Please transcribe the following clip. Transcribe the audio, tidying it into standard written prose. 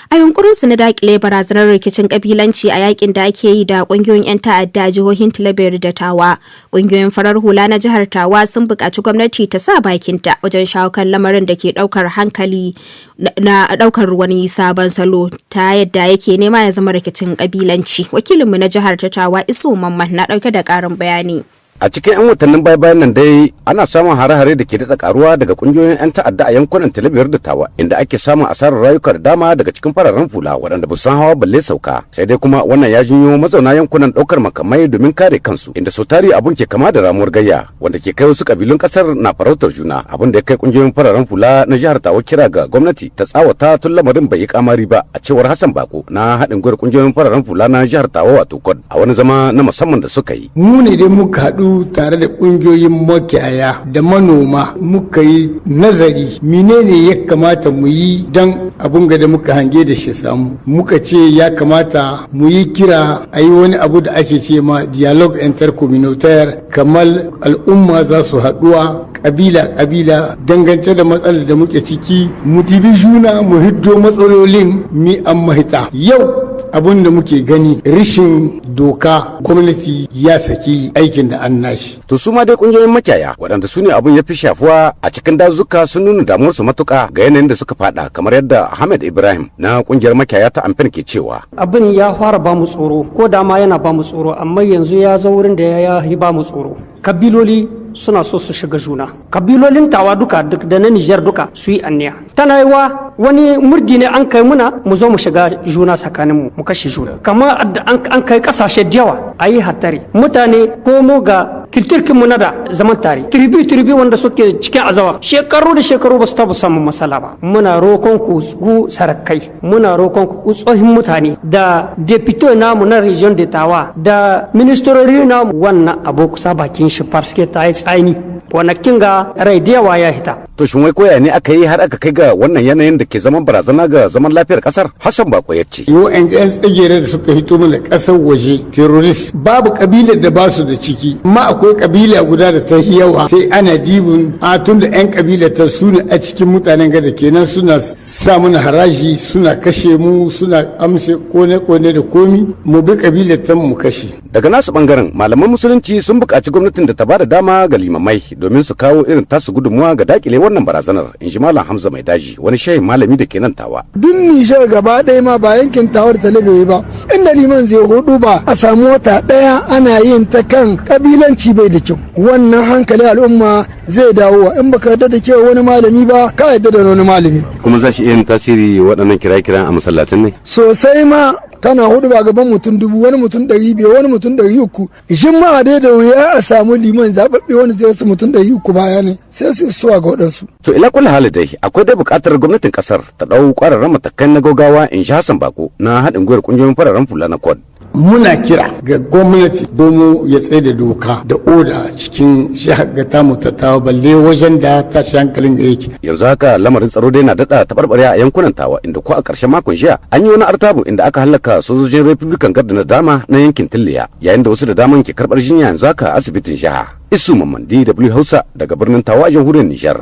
A yunkurinsu na dakile barazanar rikicin kabilanci a yakin da ake yi da kungiyoyin 'yan ta'adda a jihohin Tilaberi da Tawa, kungiyoyin farar hula na jihar Tawa sun buƙaci gwamnati ta sa bakinta wajen shawo kan lamarin da ke ɗaukar hankali na ɗaukar wani sabon salo ta yadda yake nema ya zama rikicin kabilanci. Wakilinmu na jihar ta Tawa Isu Mamman na ɗauke da ƙarin bayani. A cikin 'yan watannin baya-bayan nan dai ana samun hare-hare da ke daɗa karuwa daga kungiyoyin 'yan ta'adda a yankunan Talabiyar da Tawa, inda ake samun asarar rayuka da dama daga cikin fararen hula waɗanda ba san hawa balle sauka. Sai dai kuma wannan ya janyo mazauna yankunan ɗaukar makamai domin kare kansu, inda sau tari abun ke kama da ramuwar gayya wanda ke kai wasu kabilun ƙasar na farautar juna, abin da ya kai kungiyoyin fararen hula na jihar Tawa kira ga gwamnati ta tsawata tun lamarin bai yi kamari ba, a cewar Hassan Bako na haɗin gwiwar kungiyoyin fararen hula na jihar Tawa wato KOD a wani zama na musamman da suka yi. Mu ne dai muka haɗu tare da kungiyoyin makiyaya da manoma muka yi nazari menene ya kamata mu yi don abun da muka hange da shi samu. Muka ce ya kamata mu yi kira a yi wani abu da ake ce ma dialogue intercommunautaire, kamar al'umma za su haɗuwa kabila dangance da matsalar da muke ciki, mu dibi juna mu hiddo matsalolin mi an mahita. Yau abun da muke gani rishin doka, gwamnati ya saki aikin da an nashi. To su ma dai kungiyoyin makiyaya waɗanda su ne abun ya fi shafuwa a cikin dazuka sun nuna damuwarsu matuƙa ga yanayin da suka fada, kamar yadda Ahmed Ibrahim na kungiyar makiyaya ta Amfen ke cewa. Abin ya fara ba mu tsoro, ko da ma yana ba mu tsoro, amma yanzu ya zo wurin da ya yi ba mu tsoro. Kabiloli suna so su shiga juna, kabilolin Tawa duka da na Niger duka su yi anniya. Tana yiwa wani murdi ne an kai muna mu zo mu shiga juna tsakaninmu mu kashe juna, kamar an kai kasashe da yawa a yi hattari. Mutane komo ga kirkirkinmu na da zaman tare, turbi wanda suke cikin azawa shekaru da shekaru ba su taba samun matsala ba. Muna rokon ku sarakai, muna rokon ku tsohin mutane da deputy namu na region de Tawa da ministerori namu, wannan abu kusa bakin shi farske ta yi tsani, wanakin ga rai da yawa ya hita. To shin wai koya ne aka yi har aka kai ga wannan yanayin da ke zaman barazana ga zaman lafiyar kasar? Hassan Bako ya ce. Yo yan tsagere da suka hito mana kasar waje terrorist, babu kabilar da ba su da ciki, amma akwai kabila guda da ta yawa, sai ana dibin a tun da yan kabila ta su ne a cikin mutanen gada, kenan suna sa mana haraji, suna kashe mu, suna amshe kone da komi, mu bi kabilar ta mu kashe. Daga nasu bangaren malaman musulunci sun buƙaci gwamnatin da ta bada dama ga limamai domin su kawo irin tasu gudunmuwa ga dakile wannan barazanar, in ji Malam Hamza Mai Daji, wani shehin malami da ke nan Tawa. Duk Nijar gaba ɗaya ma ba yankin Tawar Talabiri ba, inda liman zai hudu ba a samu wata ɗaya ana yin ta kan kabilanci bai da kyau. Wannan hankali al'umma zai dawo, in baka yarda da kyau wani malami ba ka yarda da wani malami. Kuma za shi iya yin tasiri waɗannan kira-kiran a masallatin ne? Sosai ma, kana hudu ba gaban mutum 1000, wani mutum 500, wani mutum 300. Shin ma dai da wuya a samu liman zababbe wani zai wasu mutum 300 baya ne, sai su isuwa ga waɗansu. To ila kulli hali dai akwai dai buƙatar gwamnatin ƙasar ta ɗau ƙwararren matakan na gaugawa, in ji Hassan Bako na haɗin gwiwar ƙungiyoyin fararen hula na KOD. Muna kira ga gwamnati domin ya tsaye da doka da oda cikin jihar tamu ta Tawa, balle wajen da tashi hankalin da yake. Yanzu haka lamarin tsaro dai na daɗa taɓarɓarya a yankunan Tawa, inda ko a ƙarshen makon jiya an yi wani artabu inda aka hallaka sojojin Republican Guard na dama na yankin Tilliya, yayin da wasu da daman ke karɓar jinya yanzu haka a asibitin Jahar. Isu Mamman DW Hausa daga birnin Tawa a jamhuriyar Nijar.